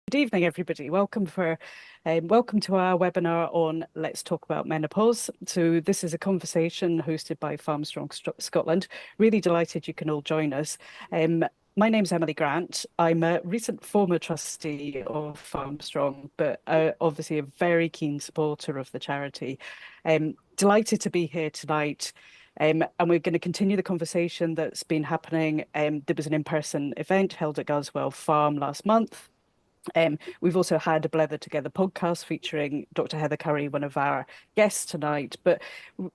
Good evening, everybody. Welcome to our webinar on Let's Talk About Menopause. So this is a conversation hosted by Farmstrong Scotland. Really delighted you can all join us. My name's Emily Grant. I'm a recent former trustee of Farmstrong, but obviously a very keen supporter of the charity. Delighted to be here tonight. And we're going to continue the conversation that's been happening. There was an in-person event held at Glaswell Farm last month. We've also had a Blether Together podcast featuring Dr. Heather Currie, one of our guests tonight, but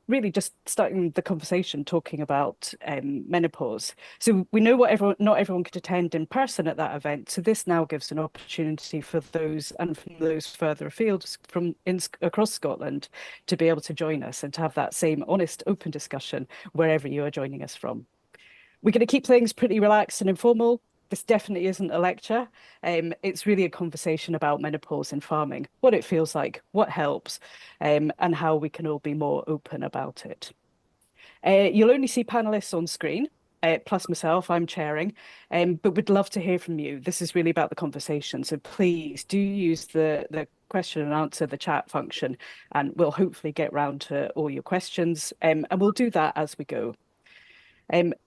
really just starting the conversation talking about menopause. So we know not everyone could attend in person at that event. So this now gives an opportunity for those and from those further afield across Scotland to be able to join us and to have that same honest, open discussion wherever you are joining us from. We're going to keep things pretty relaxed and informal. This definitely isn't a lecture. It's really a conversation about menopause in farming, what it feels like, what helps, and how we can all be more open about it. You'll only see panelists on screen, plus myself, I'm chairing, but we'd love to hear from you. This is really about the conversation. So please do use the question and answer, the chat function, and we'll hopefully get round to all your questions. And we'll do that as we go.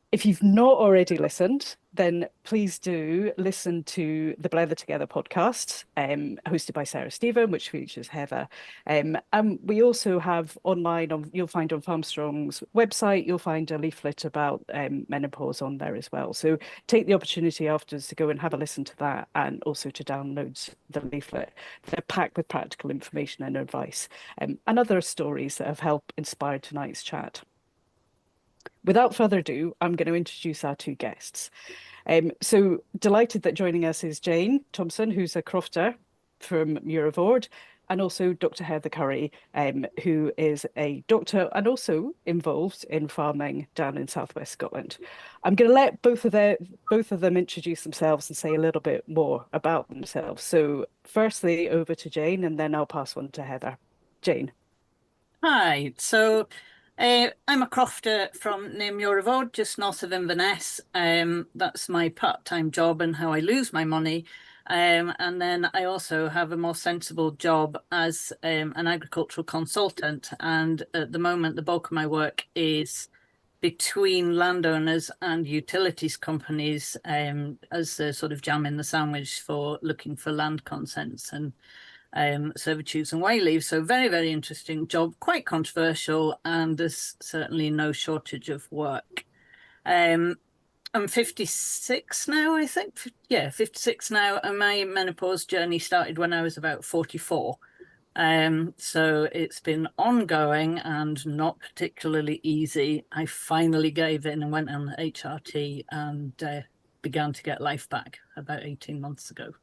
If you've not already listened, then please do listen to the Blether Together podcast, hosted by Sarah Stephen, which features Heather. And we also have online, you'll find on Farmstrong's website, you'll find a leaflet about menopause on there as well. So take the opportunity afterwards to go and have a listen to that and also to download the leaflet. They're packed with practical information and advice and other stories that have helped inspire tonight's chat. Without further ado, I'm going to introduce our two guests. So delighted that joining us is Jane Thomson, who's a crofter from Muir of Ord, and also Dr. Heather Currie, who is a doctor and also involved in farming down in southwest Scotland. I'm going to let both of them introduce themselves and say a little bit more about themselves. So firstly, over to Jane, and then I'll pass on to Heather. Jane. Hi, so I'm a crofter from near Muir of Ord, just north of Inverness. That's my part-time job and how I lose my money. And then I also have a more sensible job as an agricultural consultant. And at the moment, the bulk of my work is between landowners and utilities companies as a sort of jam in the sandwich for looking for land consents and servitudes and way leave. So very, very interesting job, quite controversial, and there's certainly no shortage of work. I'm 56 now, I think. Yeah, 56 now, and my menopause journey started when I was about 44. So it's been ongoing and not particularly easy. I finally gave in and went on HRT and began to get life back about 18 months ago.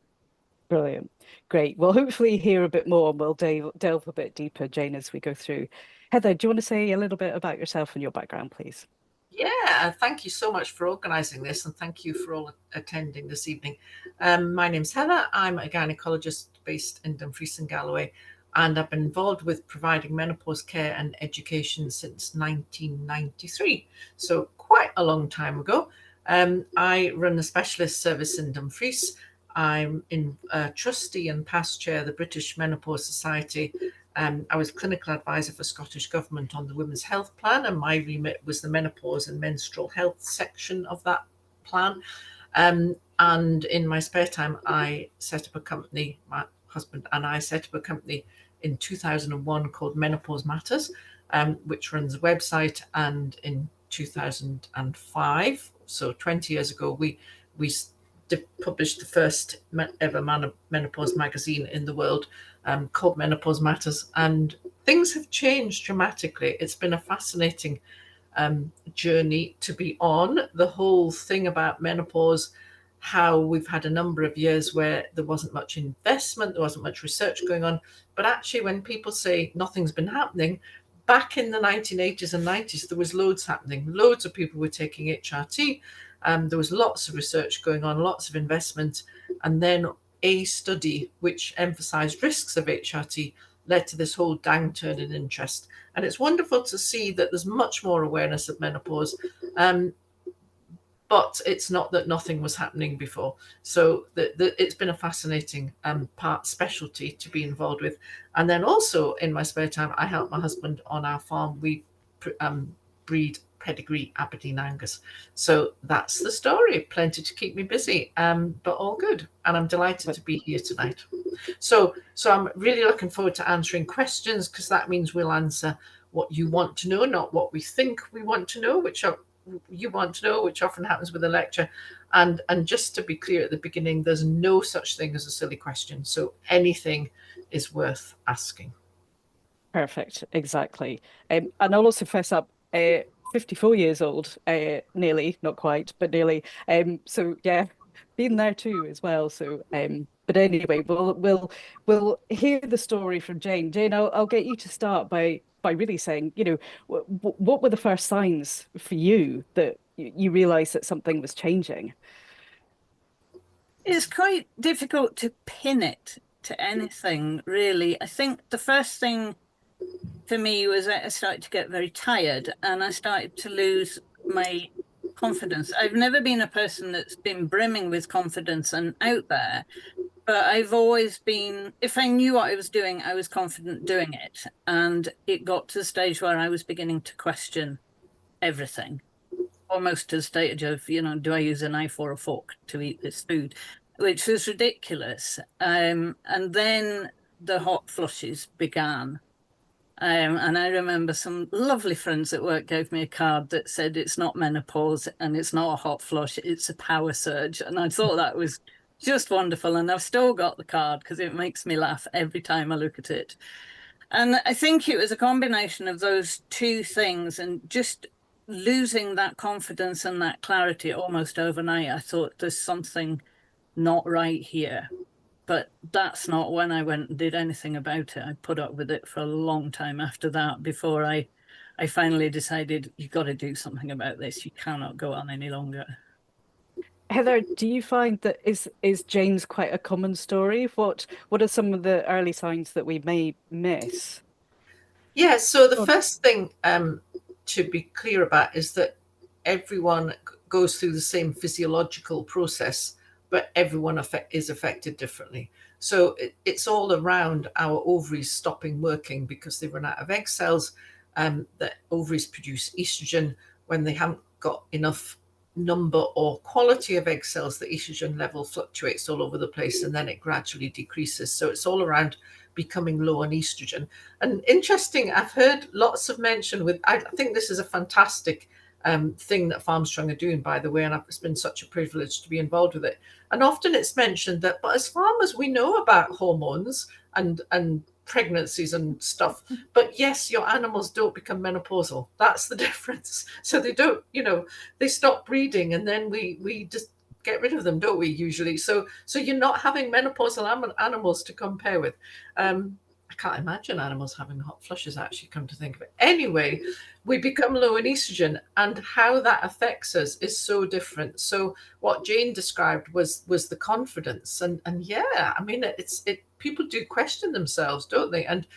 Brilliant. Great. Well, hopefully hear a bit more and we'll delve a bit deeper, Jane, as we go through. Heather, do you want to say a little bit about yourself and your background, please? Yeah, thank you so much for organising this, and thank you for all attending this evening. My name's Heather. I'm a gynaecologist based in Dumfries and Galloway, and I've been involved with providing menopause care and education since 1993, so quite a long time ago. I run a specialist service in Dumfries. I'm in trustee and past chair of the British Menopause Society. I was clinical advisor for Scottish Government on the Women's Health Plan, and my remit was the menopause and menstrual health section of that plan. And in my spare time, I set up a company, my husband and I set up a company in 2001 called Menopause Matters, which runs a website. And in 2005, so 20 years ago, we published the first ever menopause magazine in the world, called Menopause Matters, and things have changed dramatically. It's been a fascinating journey to be on. The whole thing about menopause, how we've had a number of years where there wasn't much investment, there wasn't much research going on, but actually when people say nothing's been happening, back in the 1980s and 90s, there was loads happening. Loads of people were taking HRT. There was lots of research going on, lots of investment, and then a study which emphasised risks of HRT led to this whole downturn in interest. And it's wonderful to see that there's much more awareness of menopause. But but it's not that nothing was happening before. So it's been a fascinating specialty to be involved with. And then also in my spare time, I help my husband on our farm. We breed pedigree Aberdeen Angus. So that's the story. Plenty to keep me busy, but all good. And I'm delighted to be here tonight. So I'm really looking forward to answering questions, because that means we'll answer what you want to know, not what we think we want to know, which you want to know, which often happens with a lecture. And just to be clear at the beginning, there's no such thing as a silly question. So anything is worth asking. Perfect, exactly. And I'll also fess up, 54 years old, nearly, not quite, but nearly. So yeah, been there too as well. So but anyway, we'll hear the story from Jane. Jane, I'll get you to start by really saying, you know, what were the first signs for you that you realized that something was changing? It's quite difficult to pin it to anything, really. I think the first thing for me was that I started to get very tired, and I started to lose my confidence. I've never been a person that's been brimming with confidence and out there, but I've always been, if I knew what I was doing, I was confident doing it. And it got to the stage where I was beginning to question everything, almost to the stage of, you know, do I use a knife or a fork to eat this food, which was ridiculous. And then the hot flushes began. And I remember some lovely friends at work gave me a card that said it's not menopause and it's not a hot flush, it's a power surge. And I thought that was just wonderful. And I've still got the card because it makes me laugh every time I look at it. And I think it was a combination of those two things, and just losing that confidence and that clarity almost overnight. I thought there's something not right here. But that's not when I went and did anything about it. I put up with it for a long time after that before I finally decided, you've got to do something about this. You cannot go on any longer. Heather, do you find that is Jane's quite a common story? What are some of the early signs that we may miss? Yeah, so the first thing to be clear about is that everyone goes through the same physiological process, but everyone is affected differently. So it's all around our ovaries stopping working because they run out of egg cells. That ovaries produce estrogen. When they haven't got enough number or quality of egg cells, the estrogen level fluctuates all over the place, and then it gradually decreases. So it's all around becoming low on estrogen. And interesting, I've heard lots of mention with, I think this is a fantastic thing that Farmstrong are doing, by the way, and it's been such a privilege to be involved with it. And often it's mentioned that, but as farmers, we know about hormones and pregnancies and stuff, but yes, your animals don't become menopausal. That's the difference. So they don't, you know, they stop breeding, and then we just get rid of them, don't we, usually? So you're not having menopausal animals to compare with. I can't imagine animals having hot flushes, actually, come to think of it. Anyway, we become low in estrogen, and how that affects us is so different. So what Jane described was the confidence, and yeah, I mean, people do question themselves, don't they? And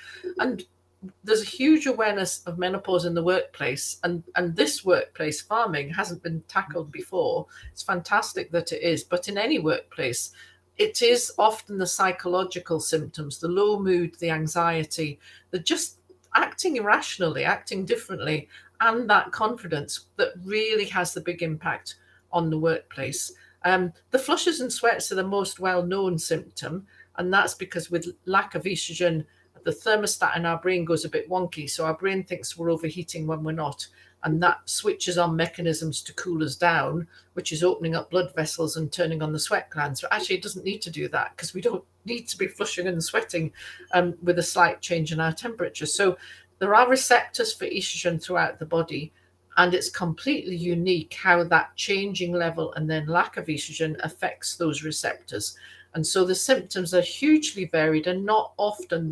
there's a huge awareness of menopause in the workplace, and this workplace, farming, hasn't been tackled before. It's fantastic that it is, but in any workplace, it is often the psychological symptoms, the low mood, the anxiety, the just acting irrationally, acting differently, and that confidence that really has the big impact on the workplace. The flushes and sweats are the most well-known symptom, and that's because with lack of estrogen, the thermostat in our brain goes a bit wonky. So our brain thinks we're overheating when we're not. And that switches on mechanisms to cool us down, which is opening up blood vessels and turning on the sweat glands. So actually, it doesn't need to do that, because we don't need to be flushing and sweating with a slight change in our temperature. So there are receptors for estrogen throughout the body, and it's completely unique how that changing level and then lack of estrogen affects those receptors. And so the symptoms are hugely varied, and not often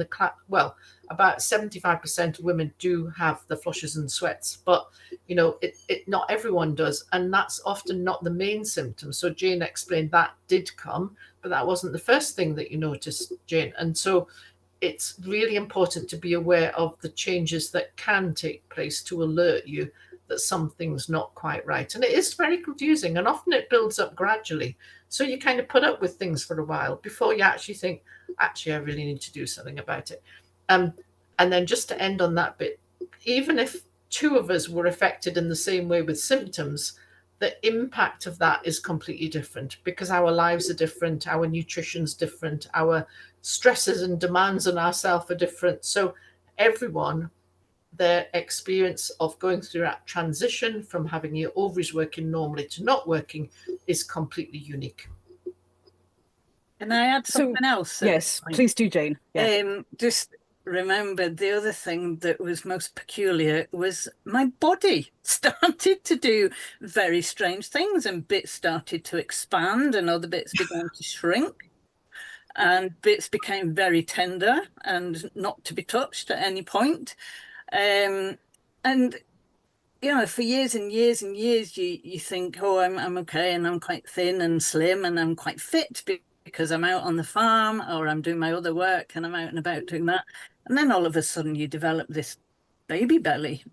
about 75% of women do have the flushes and sweats, but you know, not everyone does, and that's often not the main symptom. So Jane explained that did come, but that wasn't the first thing that you noticed, Jane. And so it's really important to be aware of the changes that can take place to alert you that something's not quite right. And it is very confusing, and often it builds up gradually. So you kind of put up with things for a while before you actually think, actually, I really need to do something about it. And then just to end on that bit, even if two of us were affected in the same way with symptoms, the impact of that is completely different, because our lives are different, our nutrition's different, our stresses and demands on ourselves are different. So everyone, their experience of going through that transition from having your ovaries working normally to not working is completely unique. Can I add something else? Yes, please do, Jane. Yeah. Just remember, the other thing that was most peculiar was my body started to do very strange things, and bits started to expand and other bits began to shrink, and bits became very tender and not to be touched at any point. And you know, for years and years and years, you think, oh, I'm okay, and I'm quite thin and slim, and I'm quite fit because I'm out on the farm, or I'm doing my other work and I'm out and about doing that. And then all of a sudden you develop this baby belly,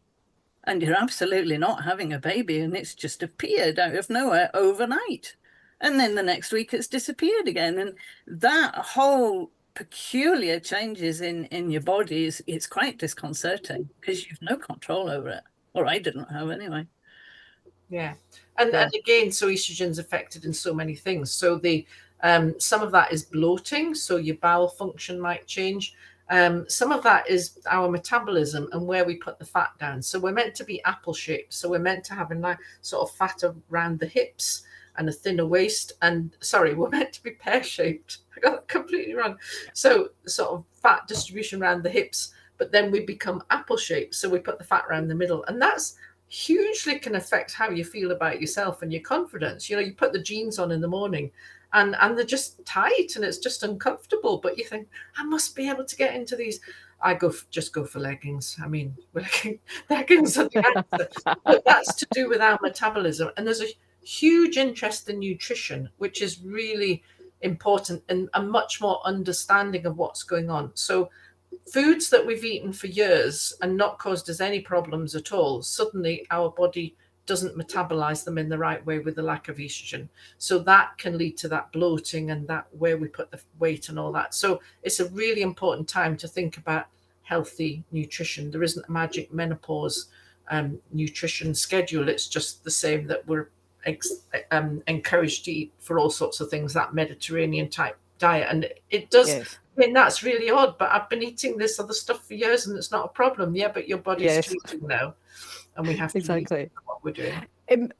and you're absolutely not having a baby, and it's just appeared out of nowhere overnight. And then the next week it's disappeared again. And that whole peculiar changes in your body it's quite disconcerting, because you've no control over it. Or I didn't have anyway. Yeah. And again, so estrogen's affected in so many things. So the some of that is bloating, so your bowel function might change. Some of that is our metabolism and where we put the fat down. So we're meant to be apple shaped. So we're meant to have a nice sort of fat around the hips and a thinner waist. And sorry, we're meant to be pear shaped. I got that completely wrong. So sort of fat distribution around the hips, but then we become apple shaped. So we put the fat around the middle, and that's hugely can affect how you feel about yourself and your confidence. You know, you put the jeans on in the morning and they're just tight and it's just uncomfortable, but you think, I must be able to get into these. I just go for leggings. I mean, leggings are the answer. But that's to do with our metabolism. And there's a huge interest in nutrition, which is really important, and a much more understanding of what's going on. So foods that we've eaten for years and not caused us any problems at all, suddenly our body doesn't metabolize them in the right way with the lack of estrogen. So that can lead to that bloating and that where we put the weight and all that. So it's a really important time to think about healthy nutrition. There isn't a magic menopause nutrition schedule. It's just the same that we're encouraged to eat for all sorts of things, that Mediterranean type diet. And it does, yes. I mean, that's really odd, but I've been eating this other stuff for years and it's not a problem. Yeah, but your body's changing now, and we have to exactly what we're doing.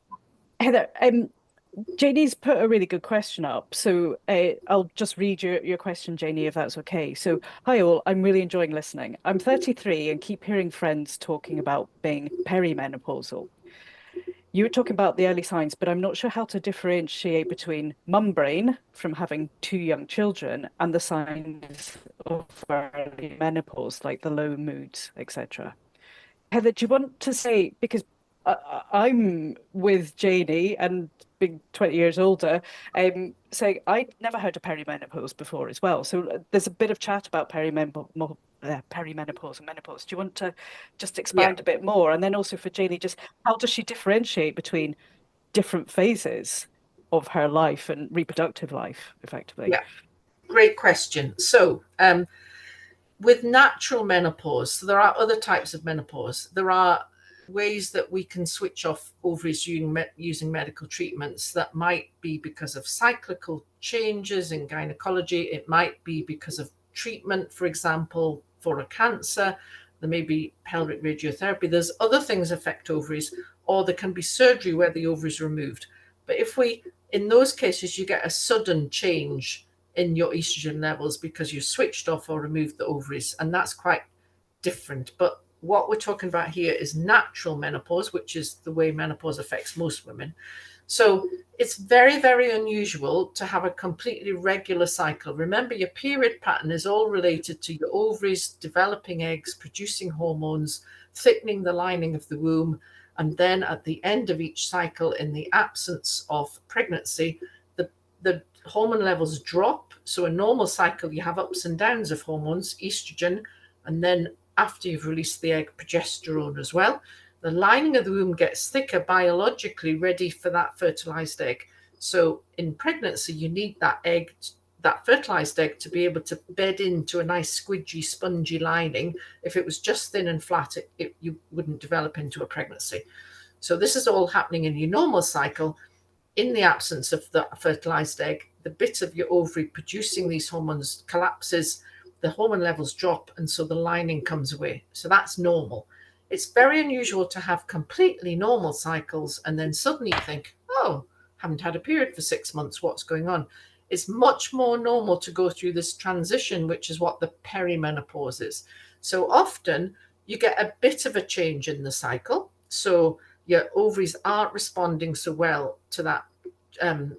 Heather, Janie's put a really good question up, so I'll just read your question, Janie, if that's okay. So, hi all, I'm really enjoying listening. I'm 33 and keep hearing friends talking about being perimenopausal. You were talking about the early signs, but I'm not sure how to differentiate between mum brain from having 2 young children and the signs of early menopause, like the low moods, etc. Heather, do you want to say, because I'm with Janie and being 20 years older, saying I'd never heard of perimenopause before as well. So there's a bit of chat about perimenopause and menopause. Do you want to just expand a bit more? And then also for Janie, just how does she differentiate between different phases of her life and reproductive life, effectively? Yeah, great question. So with natural menopause, so there are other types of menopause. There are ways that we can switch off ovaries using medical treatments. That might be because of cyclical changes in gynecology. It might be because of treatment, for example, for a cancer. There may be pelvic radiotherapy. There's other things affect ovaries, or there can be surgery where the ovaries are removed. But in those cases, you get a sudden change in your estrogen levels because you switched off or removed the ovaries, and that's quite different. But what we're talking about here is natural menopause, which is the way menopause affects most women. So it's very, very unusual to have a completely regular cycle. Remember, your period pattern is all related to your ovaries developing eggs, producing hormones, thickening the lining of the womb. And then at the end of each cycle, in the absence of pregnancy, the hormone levels drop. So a normal cycle, you have ups and downs of hormones, estrogen, and then after you've released the egg, progesterone as well. the lining of the womb gets thicker biologically, ready for that fertilized egg. So in pregnancy, you need that egg, that fertilized egg, to be able to bed into a nice squidgy, spongy lining. If it was just thin and flat, you wouldn't develop into a pregnancy. So this is all happening in your normal cycle. In the absence of the fertilized egg, the bit of your ovary producing these hormones collapses, the hormone levels drop, and so the lining comes away. So that's normal. It's very unusual to have completely normal cycles and then suddenly think, oh, haven't had a period for 6 months, what's going on? It's much more normal to go through this transition, which is what the perimenopause is. So often you get a bit of a change in the cycle. So your ovaries aren't responding so well to that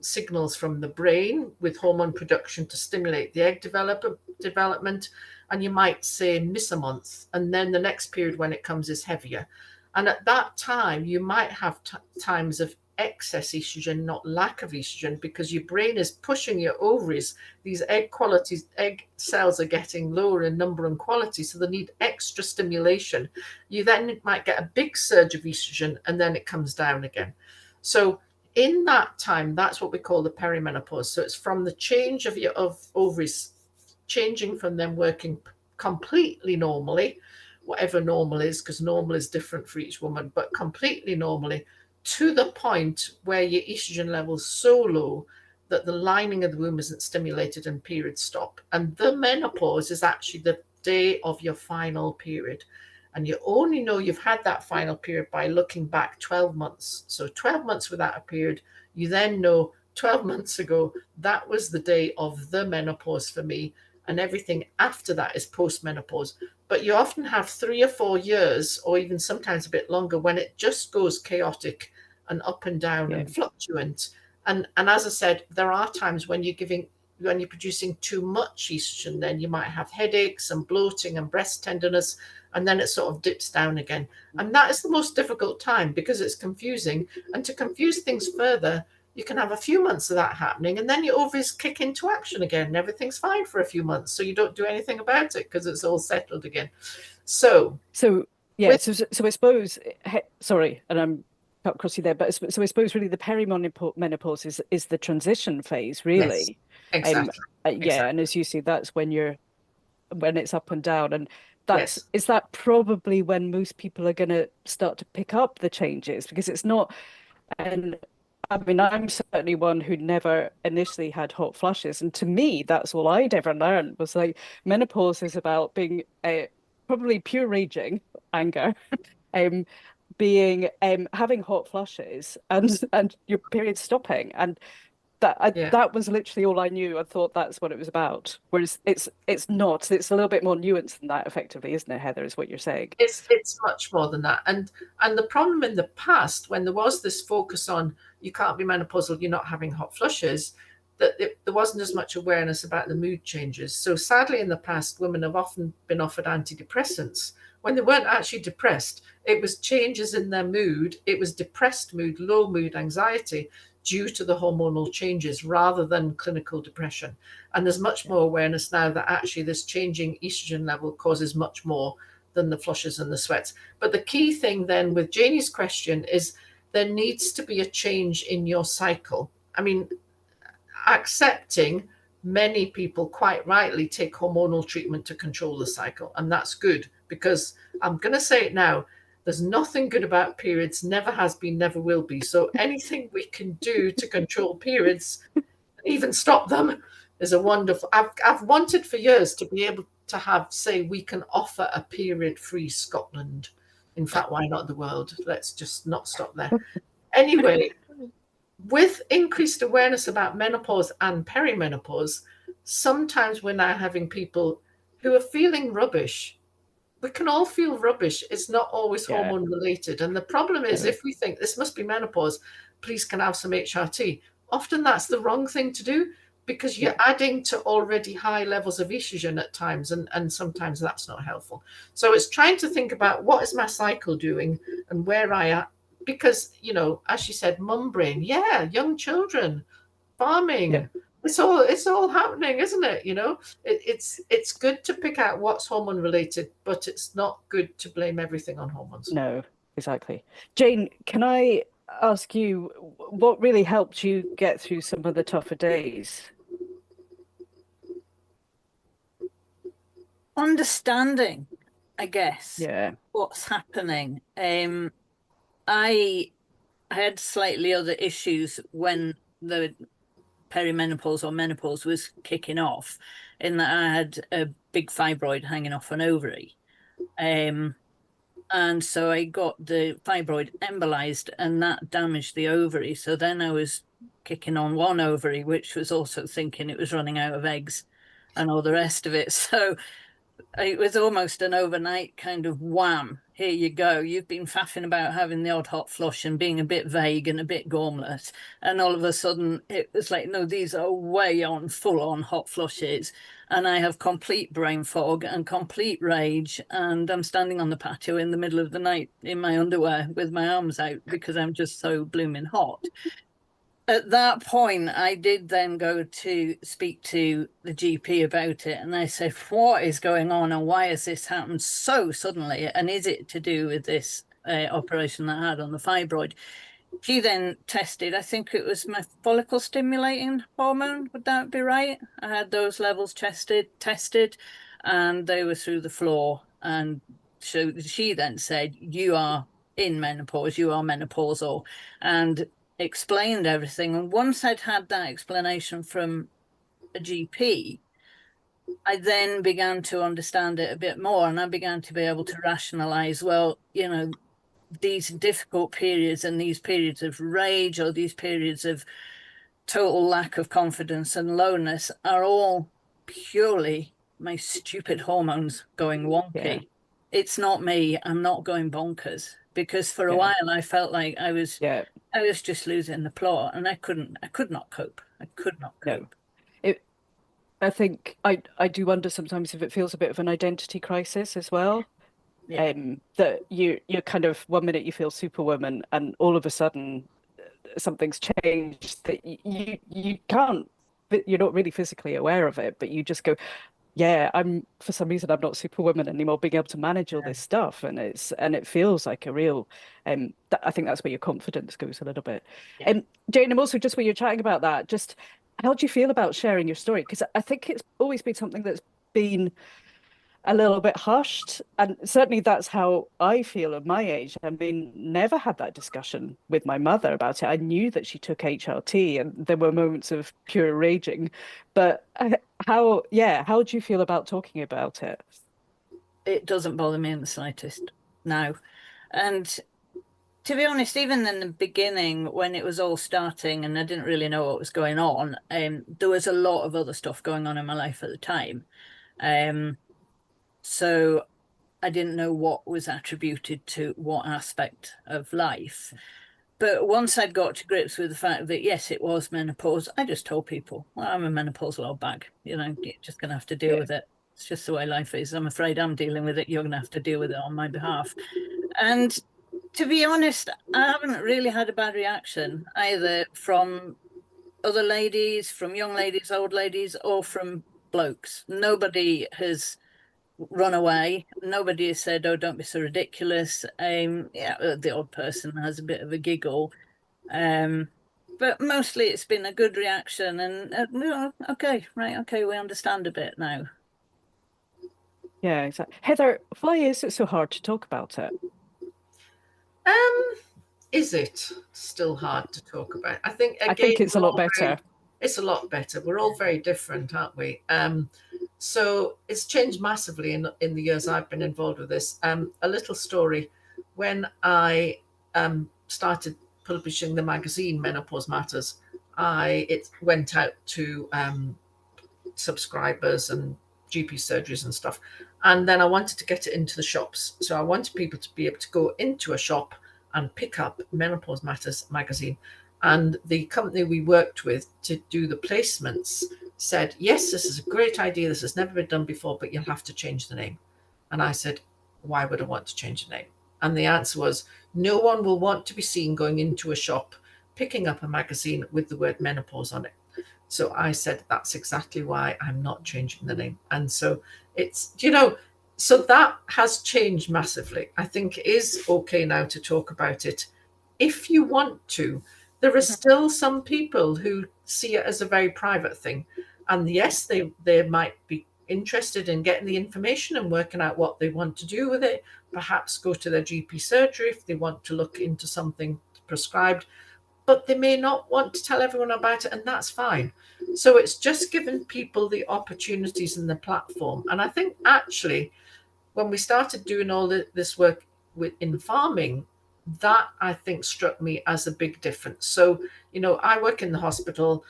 signals from the brain with hormone production to stimulate the egg development. And you might say miss a month, and then the next period when it comes is heavier. And at that time, you might have times of excess estrogen, not lack of estrogen, because your brain is pushing your ovaries. These egg cells are getting lower in number and quality, so they need extra stimulation. You then might get a big surge of estrogen, and then it comes down again. So in that time, that's what we call the perimenopause. So it's from the change of your ovaries changing from them working completely normally, whatever normal is, because normal is different for each woman, but completely normally, to the point where your estrogen level's so low that the lining of the womb isn't stimulated and periods stop. And the menopause is actually the day of your final period. And you only know you've had that final period by looking back 12 months. So 12 months without a period, you then know 12 months ago, that was the day of the menopause for me. And everything after that is post-menopause. But you often have 3 or 4 years, or even sometimes a bit longer, when it just goes chaotic and up and down and fluctuant. And as I said, there are times when you're producing too much estrogen, then you might have headaches and bloating and breast tenderness, and then it sort of dips down again. And that is the most difficult time because it's confusing. And to confuse things further, you can have a few months of that happening, and then your ovaries kick into action again, and everything's fine for a few months. So you don't do anything about it because it's all settled again. So I suppose, sorry, and I'm cut across you there, but so I suppose really the perimenopause is the transition phase, really. Yes, exactly. Exactly. And as you see, that's when it's up and down, and is that probably when most people are going to start to pick up the changes, because it's not. And I mean, I'm certainly one who never initially had hot flushes, and to me, that's all I'd ever learned was like menopause is about being probably pure raging, anger, being having hot flushes and your period stopping, and that was literally all I knew. I thought that's what it was about. Whereas it's not. It's a little bit more nuanced than that, effectively, isn't it, Heather? Is what you're saying? It's much more than that. And the problem in the past, when there was this focus on you can't be menopausal, you're not having hot flushes, that there wasn't as much awareness about the mood changes. So sadly, in the past, women have often been offered antidepressants when they weren't actually depressed. It was changes in their mood. It was depressed mood, low mood, anxiety, due to the hormonal changes rather than clinical depression. And there's much more awareness now that actually this changing estrogen level causes much more than the flushes and the sweats. But the key thing then with Janie's question is there needs to be a change in your cycle. I mean, accepting many people quite rightly take hormonal treatment to control the cycle. And that's good, because I'm going to say it now, there's nothing good about periods, never has been, never will be. So anything we can do to control periods, even stop them, is a wonderful. I've wanted for years to be able to say we can offer a period-free Scotland. In fact, why not the world? Let's just not stop there. Anyway, with increased awareness about menopause and perimenopause, sometimes we're now having people who are feeling rubbish. We can all feel rubbish. It's not always hormone related. And the problem is, if we think this must be menopause, please can I have some HRT? Often that's the wrong thing to do, because you're adding to already high levels of estrogen at times, and sometimes that's not helpful. So it's trying to think about what is my cycle doing and where I am, because, as she said, mum brain, young children, farming, it's all happening, isn't it? It's good to pick out what's hormone related, but it's not good to blame everything on hormones. No, Exactly. Jane, can I ask you what really helped you get through some of the tougher days? Understanding, I guess, Yeah, what's happening. I had slightly other issues when the perimenopause or menopause was kicking off, in that I had a big fibroid hanging off an ovary. And so I got the fibroid embolized, and that damaged the ovary. So then I was kicking on one ovary, which was also thinking it was running out of eggs and all the rest of it. So it was almost an overnight kind of wham. Here you go. You've been faffing about having the odd hot flush and being a bit vague and a bit gormless. And all of a sudden, it was like, no, these are way on, full on hot flushes. And I have complete brain fog and complete rage. And I'm standing on the patio in the middle of the night in my underwear with my arms out because I'm just so blooming hot. At that point, I did then go to speak to the GP about it, and I said, "What is going on, and why has this happened so suddenly? And is it to do with this operation that I had on the fibroid?" She then tested, I think it was my follicle stimulating hormone. Would that be right? I had those levels tested, and they were through the floor. And so she then said, "You are in menopause. You are menopausal," and explained everything. And once I'd had that explanation from a GP, I then began to understand it a bit more, and I began to be able to rationalize, well, you know, these difficult periods and these periods of rage or these periods of total lack of confidence and lowness are all purely my stupid hormones going yeah, wonky. It's not me. I'm not going bonkers, because for a yeah, while I felt like yeah. I was just losing the plot, and I could not cope. I could not No. cope. It, I think I do wonder sometimes if it feels a bit of an identity crisis as well. Yeah. That you're kind of one minute you feel superwoman and all of a sudden something's changed that you can't you're not really physically aware of it, but you just go, yeah, I'm for some reason I'm not superwoman anymore, being able to manage all Yeah. this stuff, and it feels like a real I think that's where your confidence goes a little bit. Yeah. Jane, I'm also just when you're chatting about that, just how do you feel about sharing your story? Because I think it's always been something that's been a little bit hushed. And certainly that's how I feel at my age. I mean, never had that discussion with my mother about it. I knew that she took HRT and there were moments of pure raging. But how do you feel about talking about it? It doesn't bother me in the slightest now. And to be honest, even in the beginning, when it was all starting and I didn't really know what was going on, there was a lot of other stuff going on in my life at the time. So I didn't know what was attributed to what aspect of life. But once I'd got to grips with the fact that, yes, it was menopause, I just told people, well, I'm a menopausal old bag. You know, you're just going to have to deal Yeah, with it. It's just the way life is. I'm afraid I'm dealing with it. You're going to have to deal with it on my behalf. And to be honest, I haven't really had a bad reaction either from other ladies, from young ladies, old ladies, or from blokes. Nobody has run away. Nobody has said, "Oh, don't be so ridiculous." Yeah, the odd person has a bit of a giggle, um, but mostly it's been a good reaction. And okay, right, okay, we understand a bit now. yeah, exactly. Heather, why is it so hard to talk about it? Um, is it still hard to talk about? I think I again think it's a we're lot all better. very. It's a lot better. We're all very different, aren't we? So it's changed massively in the years I've been involved with this. A little story: when I started publishing the magazine Menopause Matters, it went out to subscribers and GP surgeries and stuff. And then I wanted to get it into the shops. So I wanted people to be able to go into a shop and pick up Menopause Matters magazine. And the company we worked with to do the placements said, yes, this is a great idea. This has never been done before, but you'll have to change the name. And I said, why would I want to change the name? And the answer was, no one will want to be seen going into a shop, picking up a magazine with the word menopause on it. So I said, that's exactly why I'm not changing the name. And so it's, So that has changed massively. I think it is okay now to talk about it if you want to. There are still some people who see it as a very private thing. And yes, they might be interested in getting the information and working out what they want to do with it, perhaps go to their GP surgery if they want to look into something prescribed, but they may not want to tell everyone about it, and that's fine. So it's just giving people the opportunities and the platform. And I think actually, when we started doing all this work in farming, that I think struck me as a big difference. So, I work in the hospital.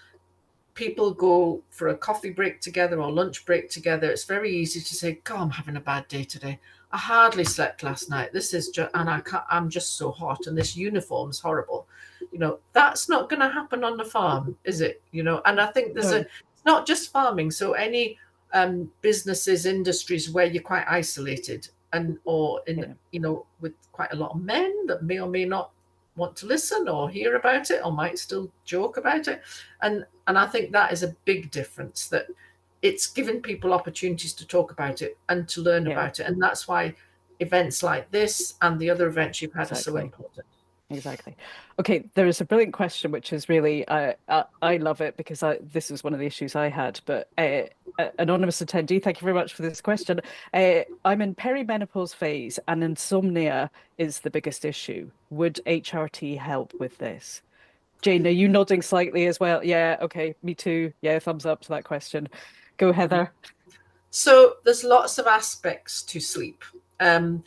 People go for a coffee break together or lunch break together. It's very easy to say, God, I'm having a bad day today. I hardly slept last night. This is just, and I'm just so hot, and this uniform's horrible. That's not going to happen on the farm, is it? And I think it's not just farming. So any businesses, industries where you're quite isolated, or with quite a lot of men that may or may not want to listen or hear about it, or might still joke about it. And I think that is a big difference, that it's given people opportunities to talk about it and to learn about it. And that's why events like this and the other events you've had are so important. Exactly. Okay, there is a brilliant question, which is really, I love it because this was one of the issues I had. But anonymous attendee, thank you very much for this question. I'm in perimenopause phase and insomnia is the biggest issue. Would HRT help with this? Jane, are you nodding slightly as well? Yeah, okay, me too. Yeah, thumbs up to that question. Go, Heather. So there's lots of aspects to sleep. I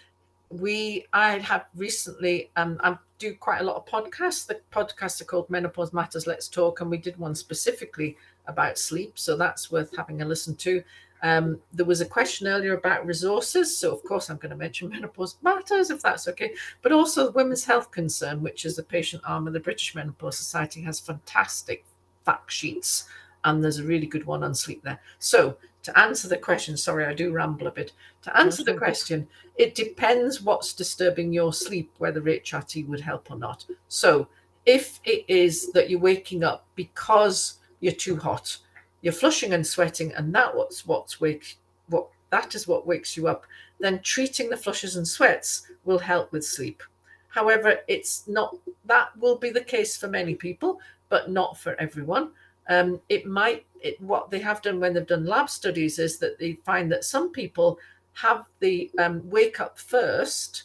have recently, I do quite a lot of podcasts. The podcasts are called Menopause Matters, Let's Talk, and we did one specifically about sleep. So that's worth having a listen to. There was a question earlier about resources. So of course I'm going to mention Menopause Matters, if that's okay. But also the Women's Health Concern, which is the patient arm of the British Menopause Society, has fantastic fact sheets. And there's a really good one on sleep there. So to answer the question, sorry, I do ramble a bit. To answer the question, it depends what's disturbing your sleep, whether HRT would help or not. So if it is that you're waking up because you're too hot, you're flushing and sweating, and that is what wakes you up, then treating the flushes and sweats will help with sleep. However, it's not, that will be the case for many people, but not for everyone. What they have done when they've done lab studies is that they find that some people have the wake up first,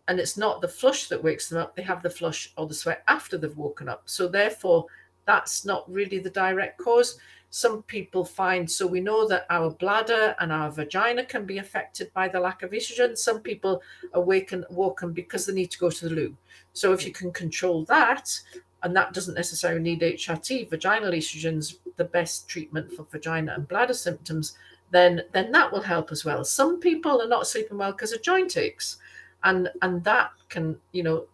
and it's not the flush that wakes them up. They have the flush or the sweat after they've woken up. So therefore, that's not really the direct cause. Some people find, so we know that our bladder and our vagina can be affected by the lack of estrogen. Some people are woken because they need to go to the loo. So if you can control that, and that doesn't necessarily need HRT, vaginal estrogen's the best treatment for vagina and bladder symptoms, then that will help as well. Some people are not sleeping well because of joint aches. And that can,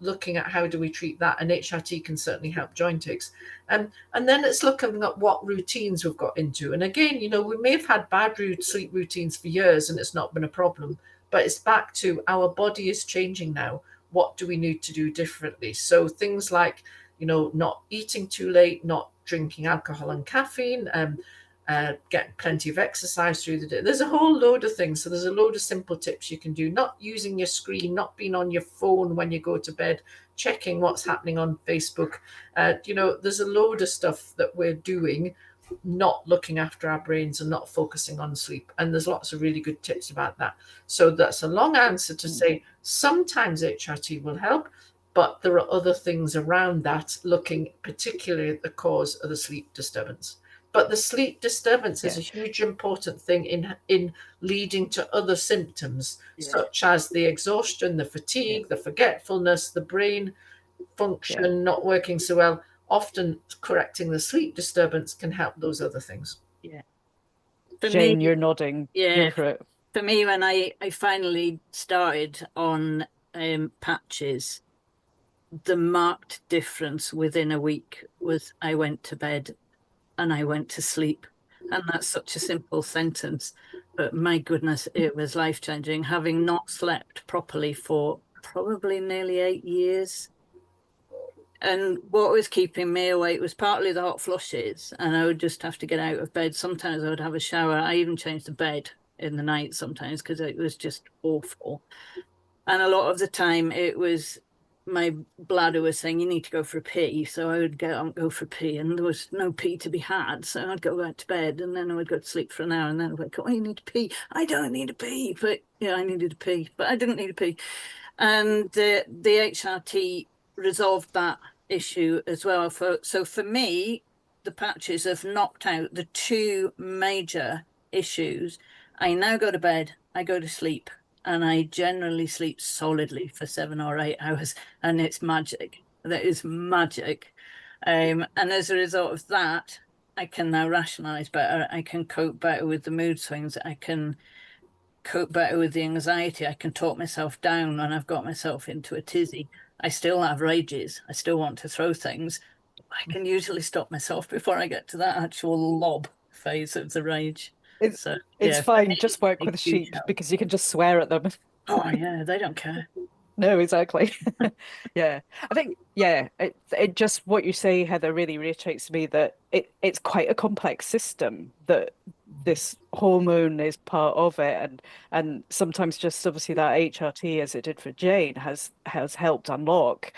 looking at how do we treat that, and HRT can certainly help joint aches. And then it's looking at what routines we've got into. And again, we may have had bad sleep routines for years and it's not been a problem, but it's back to our body is changing now. What do we need to do differently? So things like, not eating too late, not drinking alcohol and caffeine, get plenty of exercise through the day. There's a whole load of things. So there's a load of simple tips you can do. Not using your screen, not being on your phone when you go to bed, checking what's happening on Facebook. There's a load of stuff that we're doing, not looking after our brains and not focusing on sleep. And there's lots of really good tips about that. So that's a long answer to say sometimes HRT will help, but there are other things around that, looking particularly at the cause of the sleep disturbance. But the sleep disturbance is a huge important thing in leading to other symptoms, such as the exhaustion, the fatigue, the forgetfulness, the brain function not working so well. Often correcting the sleep disturbance can help those other things. Yeah. Jane, you're nodding. Yeah. Go for it. For me, when I finally started on patches, the marked difference within a week was I went to bed and I went to sleep. And that's such a simple sentence, but my goodness, it was life-changing, having not slept properly for probably nearly 8 years. And what was keeping me awake was partly the hot flushes, and I would just have to get out of bed. Sometimes I would have a shower. I even changed the bed in the night sometimes because it was just awful. And a lot of the time it was my bladder was saying, you need to go for a pee. So I would get up and go for a pee, and there was no pee to be had. So I'd go back to bed, and then I would go to sleep for an hour, and then I'd be like, oh, you need to pee. I don't need a pee. But yeah, I needed a pee, but I didn't need a pee. And the HRT resolved that issue as well. So for me, the patches have knocked out the two major issues. I now go to bed, I go to sleep, and I generally sleep solidly for 7 or 8 hours, and it's magic. That is magic. And as a result of that, I can now rationalize better. I can cope better with the mood swings. I can cope better with the anxiety. I can talk myself down when I've got myself into a tizzy. I still have rages. I still want to throw things. I can usually stop myself before I get to that actual lob phase of the rage. It's So it's yeah, fine. Just work a with huge sheep help. because you can just swear at them. Oh yeah, they don't care. No, exactly. Yeah. I think, yeah, it just what you say, Heather, really reiterates to me that it's quite a complex system, that this hormone is part of it, and sometimes just obviously that HRT, as it did for Jane, has helped unlock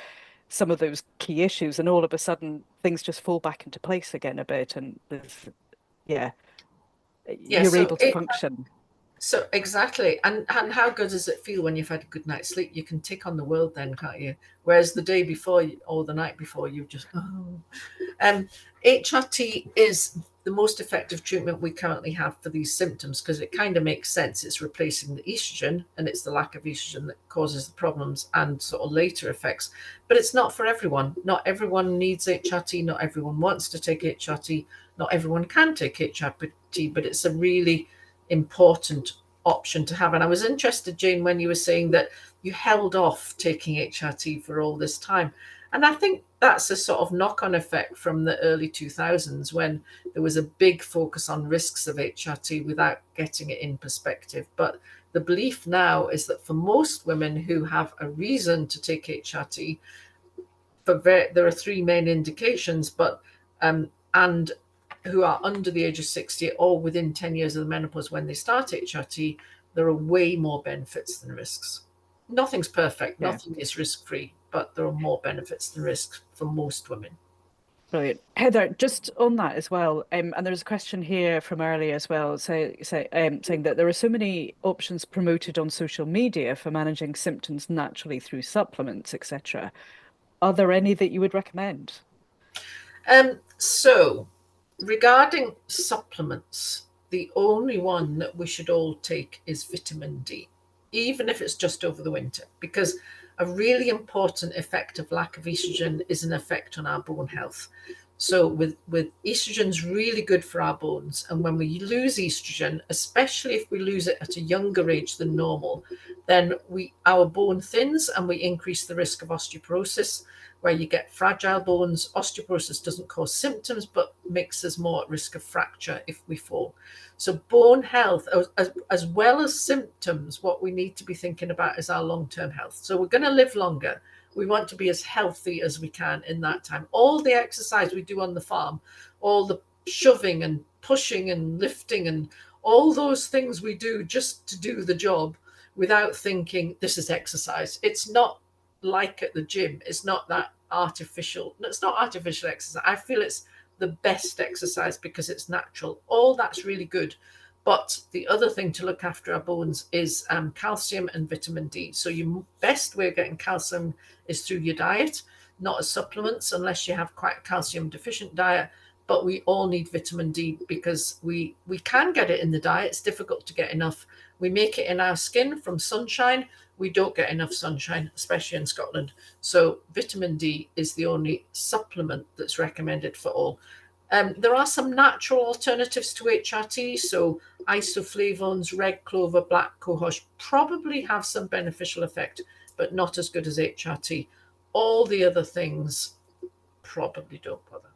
some of those key issues, and all of a sudden things just fall back into place again a bit, and yeah, Yeah, you're able to function. so exactly. And how good does it feel when you've had a good night's sleep? You can tick on the world then, can't you? Whereas the day before or the night before, you just, oh. HRT is the most effective treatment we currently have for these symptoms because it kind of makes sense. It's replacing the estrogen, and it's the lack of estrogen that causes the problems and sort of later effects. But it's not for everyone. Not everyone needs HRT. Not everyone wants to take HRT. Not everyone can take HRT, but it's a really important option to have. And I was interested, Jane, when you were saying that you held off taking HRT for all this time. And I think that's a sort of knock-on effect from the early 2000s when there was a big focus on risks of HRT without getting it in perspective. But the belief now is that for most women who have a reason to take HRT, there are three main indications, but and who are under the age of 60 or within 10 years of the menopause when they start HRT, there are way more benefits than risks. Nothing's perfect, Yeah. nothing is risk-free, but there are more benefits than risks for most women. Brilliant. Heather, just on that as well, and there's a question here from earlier as well, saying that there are so many options promoted on social media for managing symptoms naturally through supplements, etc. Are there any that you would recommend? So regarding supplements, the only one that we should all take is vitamin D, even if it's just over the winter, because a really important effect of lack of estrogen is an effect on our bone health. So with estrogen's really good for our bones, and when we lose estrogen, especially if we lose it at a younger age than normal, then our bone thins and we increase the risk of osteoporosis, where you get fragile bones. Osteoporosis doesn't cause symptoms, but makes us more at risk of fracture if we fall. So bone health, as well as symptoms, what we need to be thinking about is our long-term health. So we're going to live longer. We want to be as healthy as we can in that time. All the exercise we do on the farm, all the shoving and pushing and lifting and all those things we do just to do the job without thinking this is exercise. It's not like at the gym. It's not that artificial. It's not artificial exercise. I feel it's the best exercise because it's natural. All that's really good. But the other thing to look after our bones is calcium and vitamin D. So your best way of getting calcium is through your diet, not as supplements, unless you have quite a calcium deficient diet. But we all need vitamin D because we can get it in the diet. It's difficult to get enough. We make it in our skin from sunshine. We don't get enough sunshine, especially in Scotland. So vitamin D is the only supplement that's recommended for all. There are some natural alternatives to HRT. So isoflavones, red clover, black cohosh probably have some beneficial effect, but not as good as HRT. All the other things probably don't bother.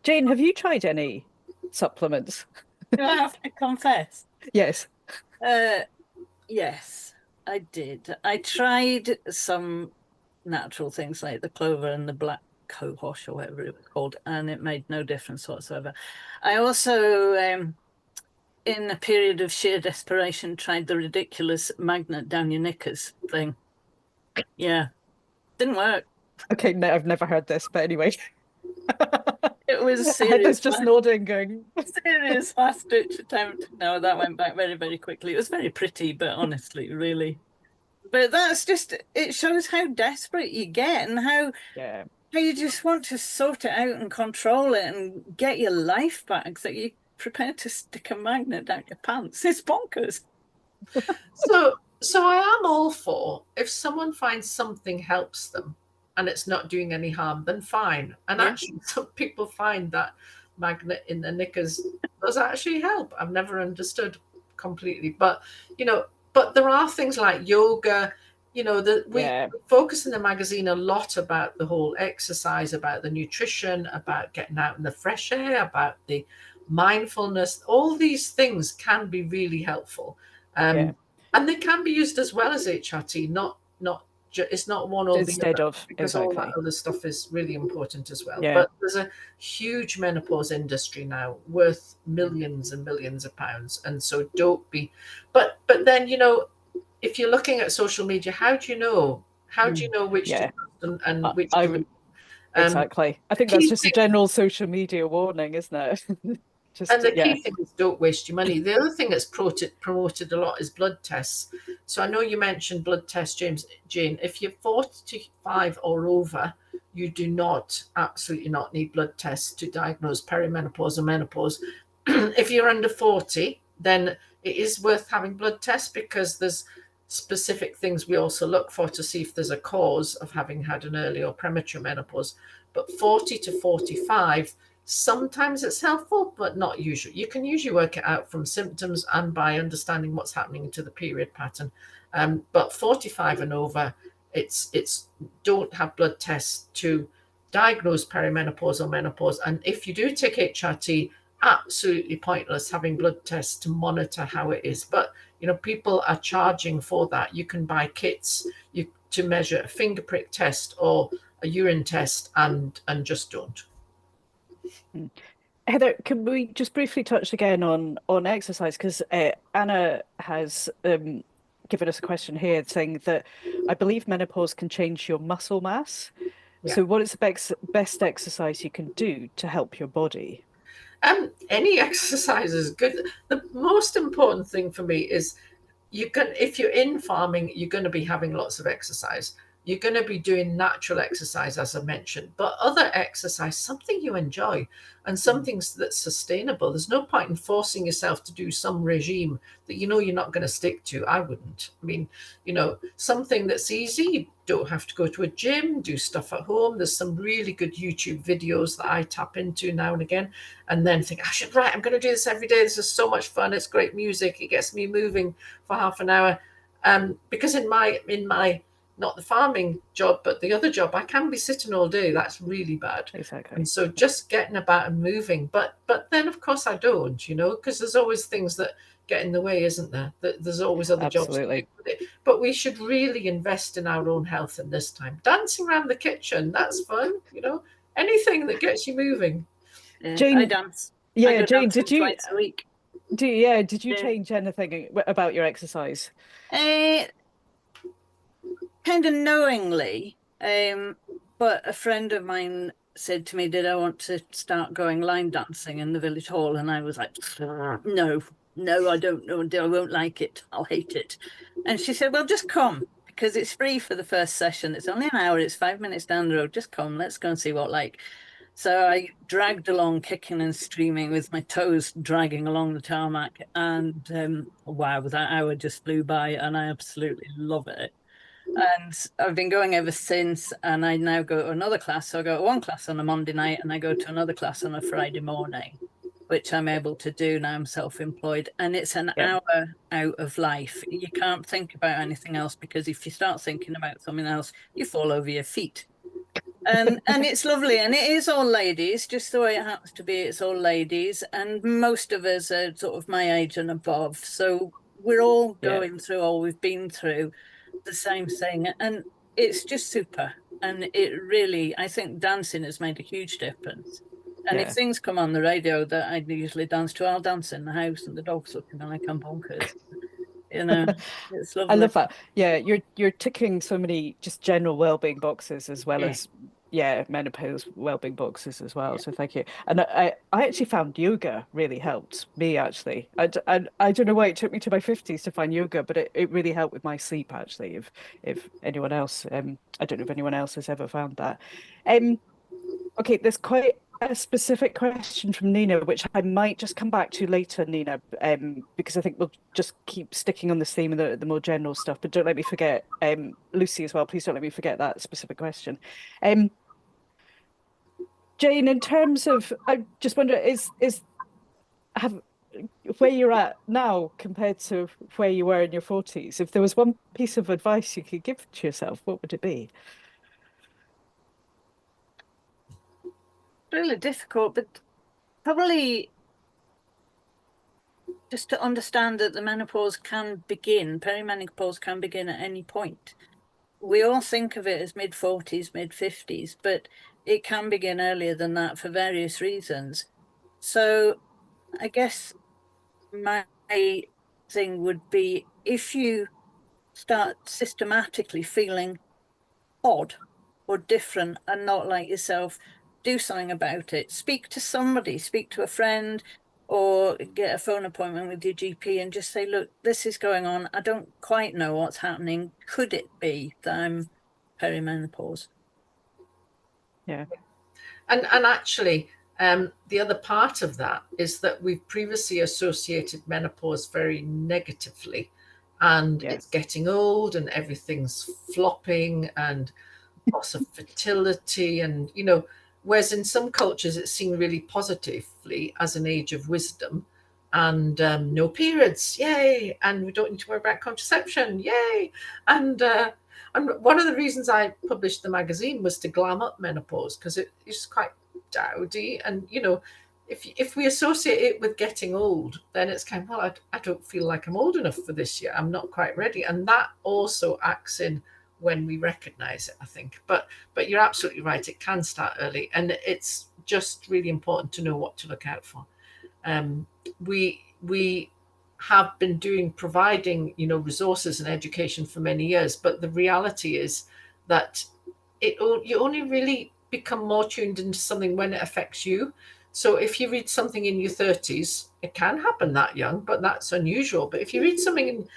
Jane, have you tried any supplements? Do I have to confess? Yes. Yes, I did. I tried some natural things like the clover and the black cohosh or whatever it was called, and it made no difference whatsoever. I also in a period of sheer desperation, tried the ridiculous magnet down your knickers thing. Yeah, didn't work. Okay, no, I've never heard this, but anyway. It was Heather's serious. just nodding, going, Serious last-ditch attempt. No, that went back very, very quickly. It was very pretty, but honestly, really. But that's just, it shows how desperate you get and yeah, how you just want to sort it out and control it and get your life back, that you're prepared to stick a magnet down your pants. It's bonkers. So I am all for, if someone finds something helps them and it's not doing any harm, then fine. And Yeah. actually, some people find that magnet in their knickers does actually help. I've never understood completely, but but there are things like yoga. We focus in the magazine a lot about the whole exercise, about the nutrition, about getting out in the fresh air, about the mindfulness. All these things can be really helpful. And they can be used as well as HRT, it's not one or instead the other, of because exactly. all that other stuff is really important as well. Yeah. But there's a huge menopause industry now worth millions and millions of pounds. And so don't be, but then, if you're looking at social media, how do you know? How do you know which to trust and which to exactly. I think that's just a general social media warning, isn't it? And the key thing is don't waste your money. The other thing that's promoted a lot is blood tests. So I know you mentioned blood tests, Jane. If you're 45 or over, you do absolutely not need blood tests to diagnose perimenopause or menopause. If you're under 40, then it is worth having blood tests, because there's specific things we also look for to see if there's a cause of having had an early or premature menopause. But 40 to 45, sometimes it's helpful, but not usually. You can usually work it out from symptoms and by understanding what's happening to the period pattern. But 45 and over, it's don't have blood tests to diagnose perimenopause or menopause. And if you do take HRT, absolutely pointless having blood tests to monitor how it is. But people are charging for that. You can buy kits to measure a finger prick test or a urine test, and just don't. Heather, can we just briefly touch again on exercise? Because Anna has given us a question here saying that I believe menopause can change your muscle mass. Yeah. So what is the best exercise you can do to help your body? Any exercise is good. The most important thing for me is if you're in farming, you're going to be having lots of exercise. You're going to be doing natural exercise, as I mentioned, but other exercise, something you enjoy and something that's sustainable. There's no point in forcing yourself to do some regime that you're not going to stick to. I wouldn't. I mean, something that's easy. You don't have to go to a gym, do stuff at home. There's some really good YouTube videos that I tap into now and again, and then think, I'm going to do this every day. This is so much fun. It's great music. It gets me moving for half an hour. Because in my not the farming job, but the other job, I can be sitting all day. That's really bad. Exactly. And so just getting about and moving. But then, of course, I don't, because there's always things that get in the way, isn't there? There's always other jobs to do with it. But we should really invest in our own health in this time. Dancing around the kitchen, that's fun, anything that gets you moving. Jane, I dance. Yeah, Jane, did you twice a week? Did you change anything about your exercise? Kind of knowingly, but a friend of mine said to me, did I want to start going line dancing in the village hall? And I was like, no, I don't know. I won't like it. I'll hate it. And she said, well, just come, because it's free for the first session. It's only an hour. It's 5 minutes down the road. Just come. Let's go and see what like. So I dragged along, kicking and screaming, with my toes dragging along the tarmac. And wow, that hour just flew by, and I absolutely love it. And I've been going ever since, and I now go to another class. So I go to one class on a Monday night, and I go to another class on a Friday morning, which I'm able to do now. I'm self-employed, and it's an hour out of life. You can't think about anything else, because if you start thinking about something else, you fall over your feet. And it's lovely, and it is all ladies, just the way it happens to be. It's all ladies, and most of us are sort of my age and above, so we're all going through, or we've been through the same thing, and it's just super. And it really, I think dancing has made a huge difference. And Yeah. if things come on the radio that I usually dance to, I'll dance in the house and the dog's looking like I'm bonkers. You know, it's I lovely. love that. Yeah, you're ticking so many just general well-being boxes as well as menopause well-being boxes as well. So thank you. And I actually found yoga really helped me actually. I don't know why it took me to my 50s to find yoga, but it really helped with my sleep actually. If anyone else I don't know if anyone else has ever found that. Okay, there's quite a specific question from Nina, which I might just come back to later, Nina, because I think we'll just keep sticking on this theme of the more general stuff. But don't let me forget, Lucy as well. Please don't let me forget that specific question. Jane, in terms of, I just wonder, have where you're at now compared to where you were in your 40s, if there was one piece of advice you could give to yourself, what would it be? Really difficult, but probably just to understand that the menopause can begin, perimenopause can begin at any point. We all think of it as mid-40s, mid-50s, but it can begin earlier than that for various reasons. So I guess my thing would be, if you start systematically feeling odd or different and not like yourself, do something about it. Speak to somebody, speak to a friend, or get a phone appointment with your GP and just say, look, this is going on. I don't quite know what's happening. Could it be that I'm perimenopause? Yeah. And actually, the other part of that is that we've previously associated menopause very negatively, and it's Yes. getting old and everything's flopping and loss of fertility, and whereas in some cultures it's seen really positively as an age of wisdom, and no periods, yay, and we don't need to worry about contraception, yay, and one of the reasons I published the magazine was to glam up menopause, because it's quite dowdy, and if we associate it with getting old, then it's kind of, well, I don't feel like I'm old enough for this yet, I'm not quite ready, and that also acts in when we recognize it, I think. But you're absolutely right, it can start early, and it's just really important to know what to look out for. We have been providing resources and education for many years, but the reality is that you only really become more tuned into something when it affects you. So if you read something in your 30s, it can happen that young, but that's unusual. But if you read something in,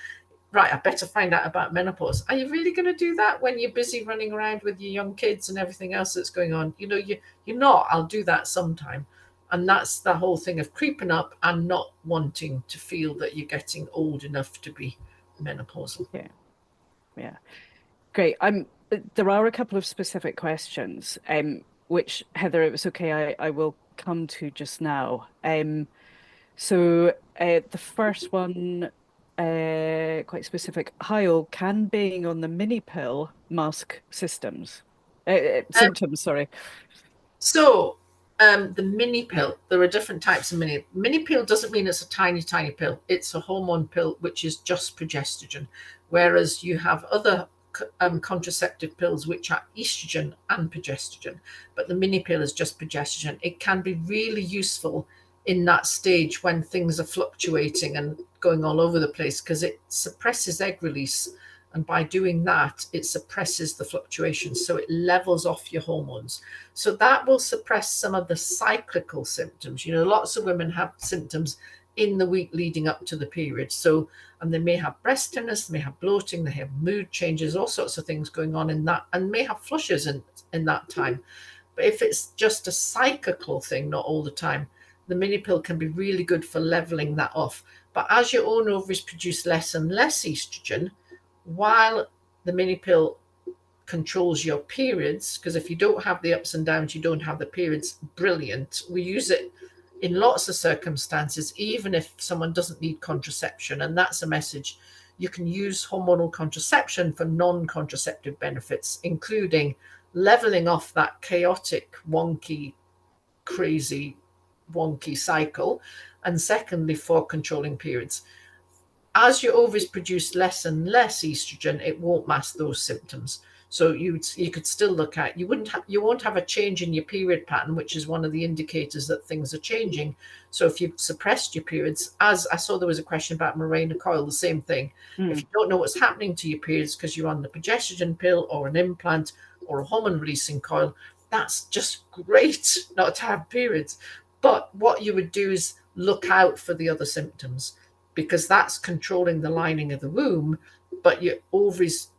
right, I better find out about menopause, are you really going to do that when you're busy running around with your young kids and everything else that's going on? You're not. I'll do that sometime. And that's the whole thing of creeping up and not wanting to feel that you're getting old enough to be menopausal. Yeah. Yeah. Great. There are a couple of specific questions, which Heather, it was okay, I will come to just now. So the first one, quite specific. Hi all, can being on the mini pill mask symptoms, sorry. So the mini pill, there are different types of mini pill. Doesn't mean it's a tiny pill. It's a hormone pill which is just progesterone, whereas you have other contraceptive pills which are estrogen and progesterone, but the mini pill is just progesterone. It can be really useful in that stage when things are fluctuating and going all over the place, because it suppresses egg release, and by doing that it suppresses the fluctuations, so it levels off your hormones. So that will suppress some of the cyclical symptoms. Lots of women have symptoms in the week leading up to the period. So, and they may have breast tenderness, they may have bloating, they have mood changes, all sorts of things going on in that, and may have flushes in that time. But if it's just a cyclical thing, not all the time, the mini pill can be really good for leveling that off. But as your own ovaries produce less and less estrogen, while the mini pill controls your periods, because if you don't have the ups and downs, you don't have the periods, brilliant. We use it in lots of circumstances, even if someone doesn't need contraception. And that's a message. You can use hormonal contraception for non-contraceptive benefits, including leveling off that chaotic, crazy, wonky cycle. And secondly, for controlling periods. As your ovaries produce less and less estrogen, it won't mask those symptoms. So you could still look at, you won't have a change in your period pattern, which is one of the indicators that things are changing. So if you've suppressed your periods, as I saw there was a question about Mirena coil, the same thing. If you don't know what's happening to your periods because you're on the progesterone pill or an implant or a hormone releasing coil, that's just great not to have periods. But what you would do is look out for the other symptoms, because that's controlling the lining of the womb, but your ovaries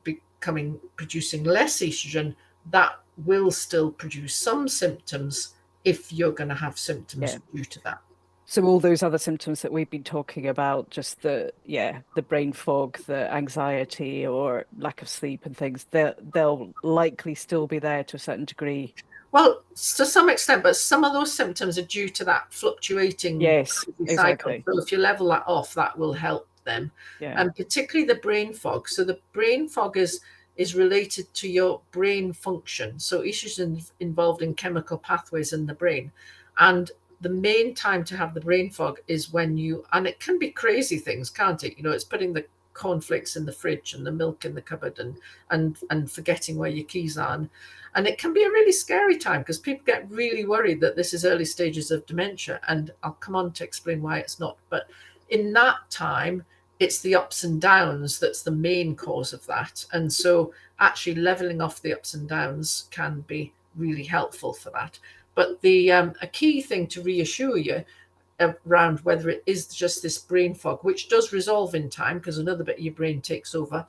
producing less estrogen, that will still produce some symptoms if you're going to have symptoms due to that. So all those other symptoms that we've been talking about, just the brain fog, the anxiety or lack of sleep and things, they'll likely still be there to a certain degree. Well, to some extent, but some of those symptoms are due to that fluctuating cycle. Exactly. So if you level that off, that will help them. And particularly the brain fog. So the brain fog is related to your brain function. So estrogen is involved in chemical pathways in the brain. And the main time to have the brain fog is when and it can be crazy things, can't it? It's putting the cornflakes in the fridge and the milk in the cupboard and forgetting where your keys are. And it can be a really scary time because people get really worried that this is early stages of dementia. And I'll come on to explain why it's not. But in that time, it's the ups and downs that's the main cause of that. And so actually leveling off the ups and downs can be really helpful for that. But a key thing to reassure you around whether it is just this brain fog, which does resolve in time because another bit of your brain takes over,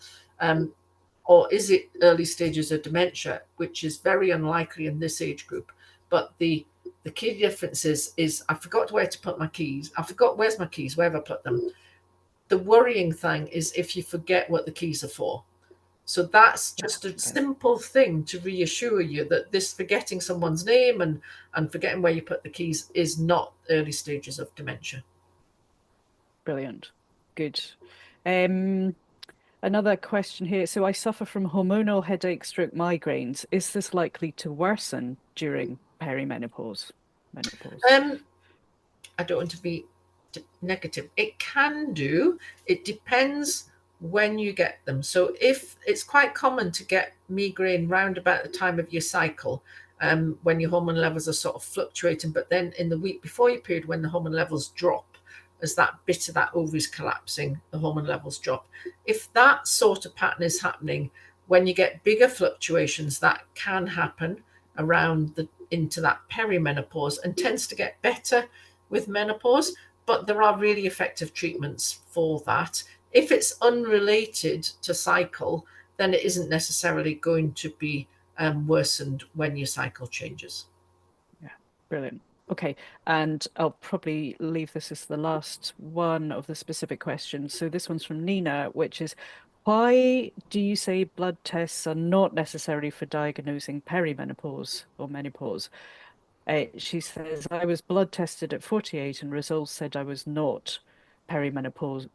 or is it early stages of dementia, which is very unlikely in this age group. But the key difference is I forgot where to put my keys. I forgot where's my keys, where have I put them? The worrying thing is if you forget what the keys are for. So that's just a simple thing to reassure you that this forgetting someone's name and forgetting where you put the keys is not early stages of dementia. Brilliant. Good. Another question here. So I suffer from hormonal headache stroke migraines. Is this likely to worsen during perimenopause? I don't want to be negative. It can do. It depends when you get them. So if it's quite common to get migraine round about the time of your cycle, when your hormone levels are sort of fluctuating, but then in the week before your period, when the hormone levels drop, as that bit of that ovaries collapsing, the hormone levels drop. If that sort of pattern is happening, when you get bigger fluctuations, that can happen around into that perimenopause and tends to get better with menopause, but there are really effective treatments for that. If it's unrelated to cycle, then it isn't necessarily going to be worsened when your cycle changes. Yeah, brilliant. Okay, and I'll probably leave this as the last one of the specific questions. So this one's from Nina, which is, why do you say blood tests are not necessary for diagnosing perimenopause or menopause? She says, I was blood tested at 48 and results said I was not perimenopausal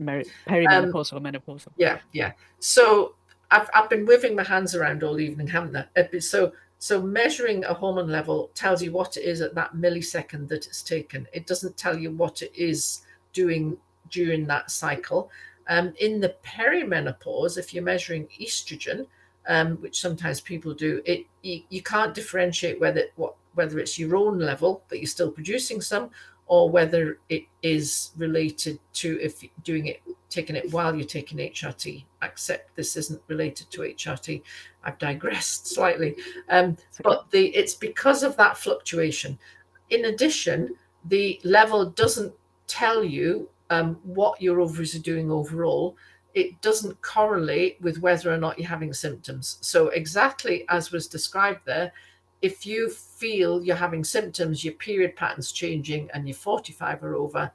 or menopausal. Yeah. So I've been waving my hands around all evening, haven't I? So measuring a hormone level tells you what it is at that millisecond that it's taken. It doesn't tell you what it is doing during that cycle. In the perimenopause, if you're measuring estrogen, which sometimes people do, you can't differentiate whether it's your own level, but you're still producing some, or whether it is related to if you're taking it while you're taking HRT. Except this isn't related to HRT. I've digressed slightly. But it's because of that fluctuation. In addition, the level doesn't tell you what your ovaries are doing overall. It doesn't correlate with whether or not you're having symptoms. So exactly as was described there, if you feel you're having symptoms, your period pattern's changing and you're 45 or over,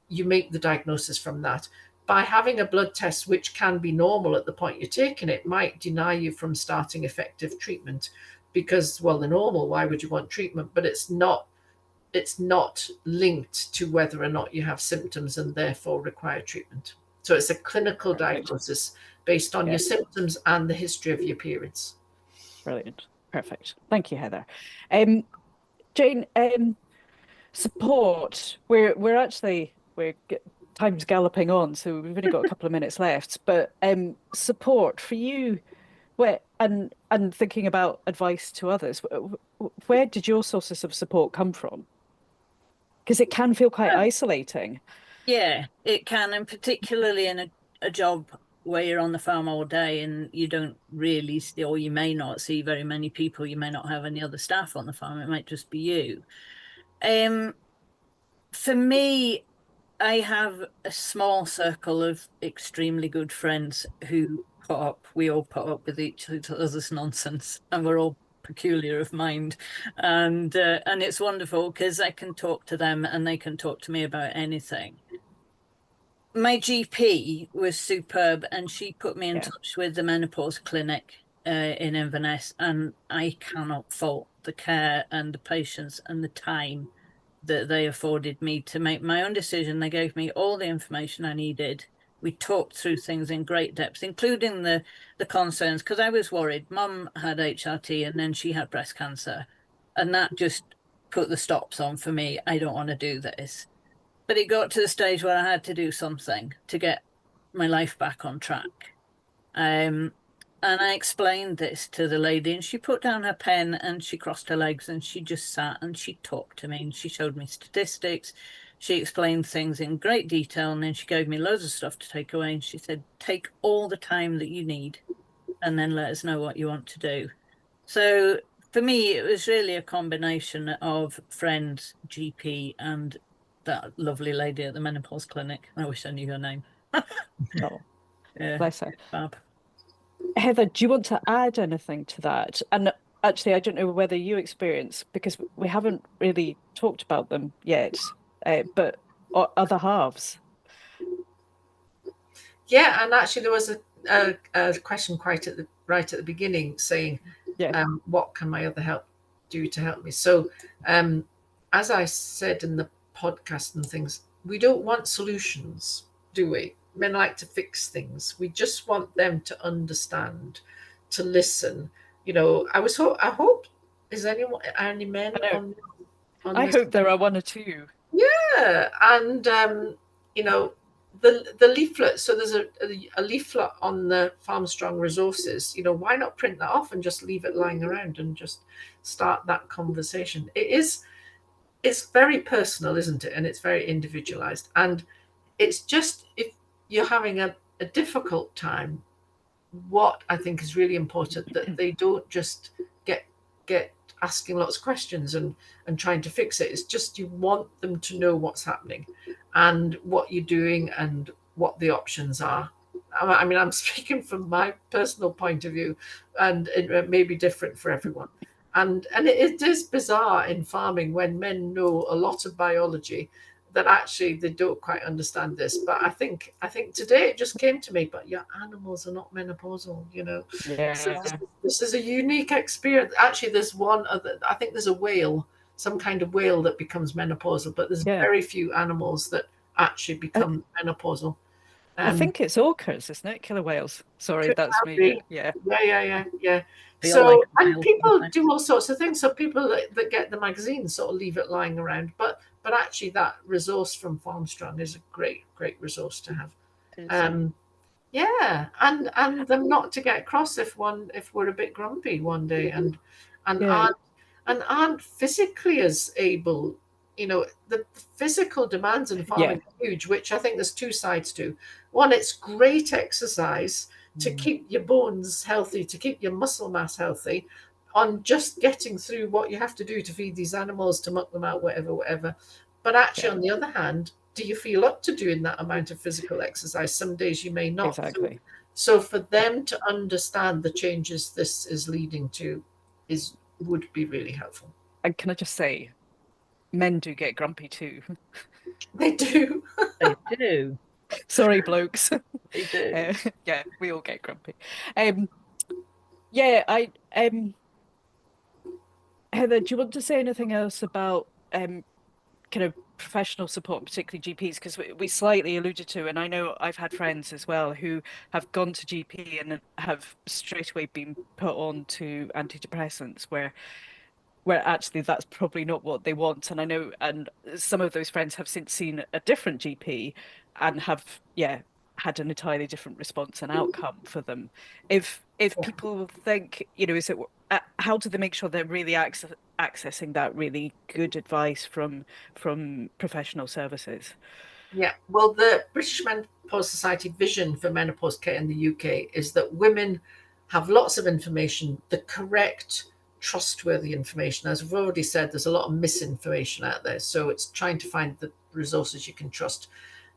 you make the diagnosis from that. By having a blood test, which can be normal at the point you're taking it, might deny you from starting effective treatment because, well, the normal, why would you want treatment? But it's not linked to whether or not you have symptoms and therefore require treatment. So it's a clinical diagnosis based on your symptoms and the history of your periods. Brilliant. Perfect. Thank you, Heather. Jane, support. We're time's galloping on, so we've only got a couple of minutes left. But support for you, and thinking about advice to others, where did your sources of support come from? Because it can feel quite isolating. Yeah, it can, and particularly in a job where you're on the farm all day and you don't really see, or you may not see very many people, you may not have any other staff on the farm, it might just be you. For me, I have a small circle of extremely good friends who we all put up with each other's nonsense, and we're all peculiar of mind. And it's wonderful because I can talk to them and they can talk to me about anything. My GP was superb, and she put me in touch with the menopause clinic in Inverness, and I cannot fault the care and the patience and the time that they afforded me to make my own decision. They gave me all the information I needed. We talked through things in great depth, including the concerns, because I was worried. Mum had HRT and then she had breast cancer, and that just put the stops on for me. I don't want to do this. But it got to the stage where I had to do something to get my life back on track. And I explained this to the lady, and she put down her pen and she crossed her legs and she just sat and she talked to me and she showed me statistics. She explained things in great detail, and then she gave me loads of stuff to take away. And she said, take all the time that you need and then let us know what you want to do. So for me, it was really a combination of friends, GP, and that lovely lady at the menopause clinic. I wish I knew her name. Oh, Yeah, bless her. fab. Heather, do you want to add anything to that? And actually, I don't know whether you experience, because we haven't really talked about them yet, but other halves. Yeah, and actually there was a question right at the beginning saying, what can my other help do to help me? So as I said in the podcast and things, we don't want solutions, do we? Men like to fix things. We just want them to understand, to listen. You know, I hope, is anyone, any men on I this? hope there are one or two. Yeah, and you know, the leaflet. So there's a leaflet on the Farmstrong resources. You know, why not print that off and just leave it lying around and just start that conversation? It's very personal, isn't it? And it's very individualized. And it's just, if you're having a difficult time, what I think is really important, that they don't just get asking lots of questions and trying to fix it. It's just, you want them to know what's happening and what you're doing and what the options are. I mean, I'm speaking from my personal point of view, and it may be different for everyone. And it is bizarre in farming when men know a lot of biology that actually they don't quite understand this. But I think today it just came to me, but your animals are not menopausal, you know. Yeah. So this is a unique experience. Actually, there's one other, I think there's a whale, some kind of whale that becomes menopausal, but there's very few animals that actually become menopausal. I think it's orcas, isn't it? Killer whales. Sorry, that's me. Yeah. Feel So, like and people do all sorts of things. So people that get the magazine sort of leave it lying around. But actually, that resource from Farmstrong is a great resource to have. Yeah, and them not to get cross if we're a bit grumpy one day and aren't physically as able. You know, the physical demands in farming are huge, which I think there's two sides to. One, it's great exercise to keep your bones healthy, to keep your muscle mass healthy, on just getting through what you have to do to feed these animals, to muck them out, whatever. But actually, on the other hand, do you feel up to doing that amount of physical exercise? Some days you may not. Exactly. So for them to understand the changes this is leading to would be really helpful. And can I just say, men do get grumpy too. They do. They do. Sorry, blokes. They do. Yeah, we all get grumpy. Yeah, Heather, do you want to say anything else about kind of professional support, particularly GPs? Because we slightly alluded to, and I know I've had friends as well who have gone to GP and have straight away been put on to antidepressants, where actually that's probably not what they want. And I know, and some of those friends have since seen a different GP and have had an entirely different response and outcome for them. If people think, is it how do they make sure they're really accessing that really good advice from professional services? Yeah, well, the British Menopause Society vision for menopause care in the UK is that women have lots of information, the correct, trustworthy information. As we've already said, there's a lot of misinformation out there. So it's trying to find the resources you can trust.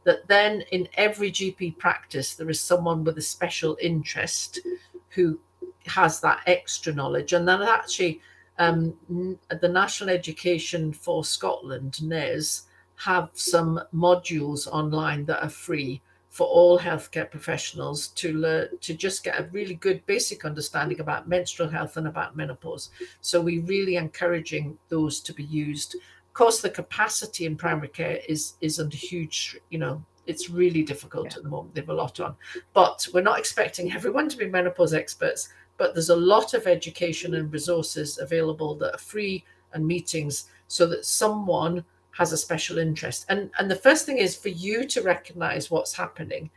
That then in every GP practice, there is someone with a special interest who has that extra knowledge. And then actually, the National Education for Scotland, NES, have some modules online that are free for all healthcare professionals to learn, to just get a really good basic understanding about menstrual health and about menopause. So we're really encouraging those to be used. Of course, the capacity in primary care is under huge, it's really difficult at the moment. They have a lot on, but we're not expecting everyone to be menopause experts. But there's a lot of education and resources available that are free, and meetings, so that someone has a special interest. And the first thing is for you to recognize what's happening,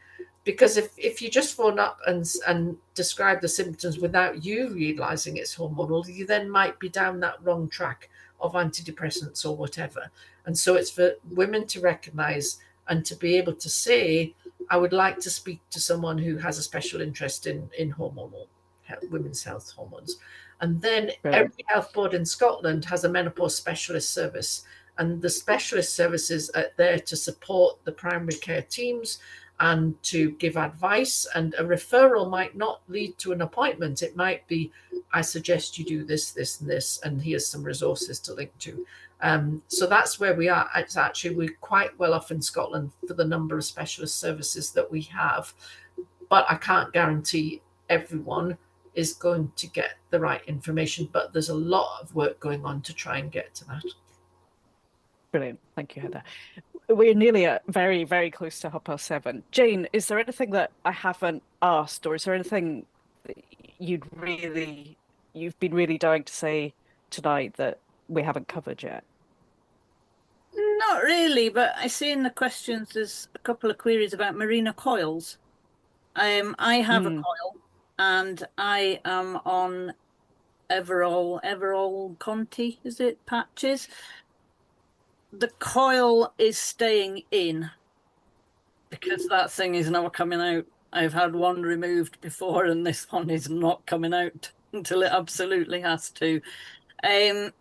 because if you just phone up and describe the symptoms without you realizing it's hormonal, you then might be down that wrong track of antidepressants or whatever. And so it's for women to recognize and to be able to say, I would like to speak to someone who has a special interest in hormonal health, women's health hormones. And then every health board in Scotland has a menopause specialist service. And the specialist services are there to support the primary care teams and to give advice. And a referral might not lead to an appointment. It might be, I suggest you do this, this, and this, and here's some resources to link to. So that's where we are. It's actually, we're quite well off in Scotland for the number of specialist services that we have. But I can't guarantee everyone is going to get the right information. But there's a lot of work going on to try and get to that. Brilliant. Thank you, Heather. We're nearly at very, very close to 7:30. Jane, is there anything that I haven't asked, or is there anything that you've been really dying to say tonight that we haven't covered yet? Not really, but I see in the questions there's a couple of queries about merino coils. I have a coil, and I am on Everall Conti, is it, patches? The coil is staying in because that thing is now coming out. I've had one removed before, and this one is not coming out until it absolutely has to. And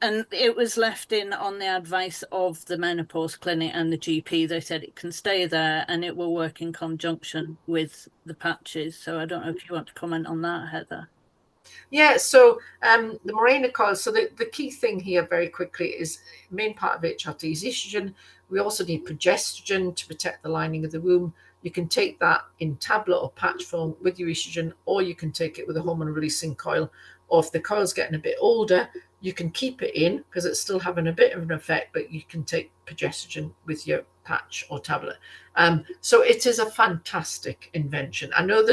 it was left in on the advice of the menopause clinic and the GP. They said it can stay there and it will work in conjunction with the patches. So I don't know if you want to comment on that, Heather. Yeah, so the merino coil, so the key thing here very quickly is main part of HRT is estrogen. We also need progesterone to protect the lining of the womb. You can take that in tablet or patch form with your estrogen, or you can take it with a hormone releasing coil. Or if the coil's getting a bit older, you can keep it in because it's still having a bit of an effect, but you can take progesterone with your patch or tablet. So it is a fantastic invention. I know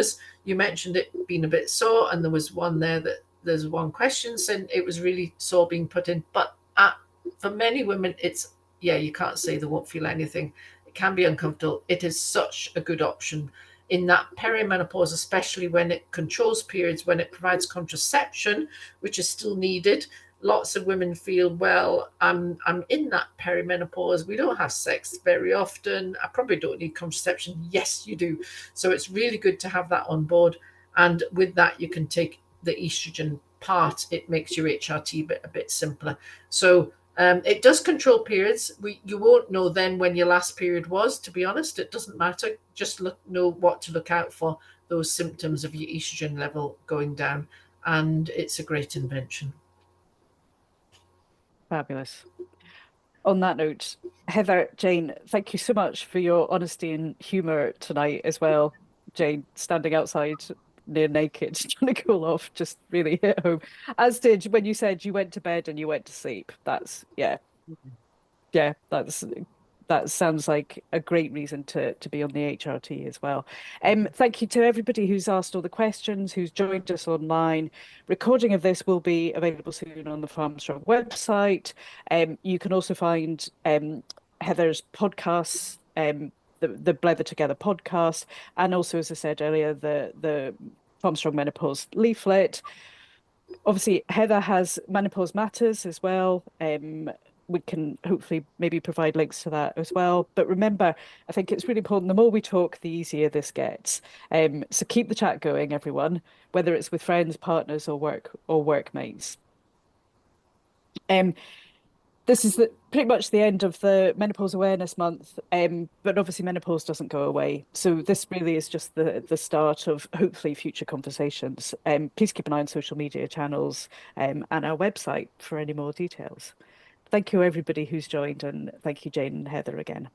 you mentioned it being a bit sore, and there was one there that there's one question saying it was really sore being put in, but for many women, you can't say they won't feel anything. It can be uncomfortable. It is such a good option in that perimenopause, especially when it controls periods, when it provides contraception, which is still needed. Lots of women feel, well, I'm in that perimenopause. We don't have sex very often. I probably don't need contraception. Yes, you do. So it's really good to have that on board. And with that, you can take the estrogen part. It makes your HRT a bit simpler. So it does control periods. You won't know then when your last period was, to be honest. It doesn't matter. Just know what to look out for, those symptoms of your estrogen level going down. And it's a great invention. Fabulous. On that note, Heather, Jane, thank you so much for your honesty and humour tonight as well. Jane, standing outside near naked, trying to cool off, just really hit home. As did when you said you went to bed and you went to sleep. That sounds like a great reason to be on the HRT as well. Thank you to everybody who's asked all the questions, who's joined us online. Recording of this will be available soon on the Farmstrong website. You can also find Heather's podcasts the Blether Together podcast, and also, as I said earlier, the Farmstrong Menopause leaflet. Obviously, Heather has Menopause Matters as well. We can hopefully maybe provide links to that as well. But remember, I think it's really important, the more we talk, the easier this gets. So keep the chat going, everyone, whether it's with friends, partners, or workmates. This is pretty much the end of the Menopause Awareness Month, but obviously menopause doesn't go away. So this really is just the start of hopefully future conversations. Please keep an eye on social media channels and our website for any more details. Thank you, everybody who's joined, and thank you, Jane and Heather, again.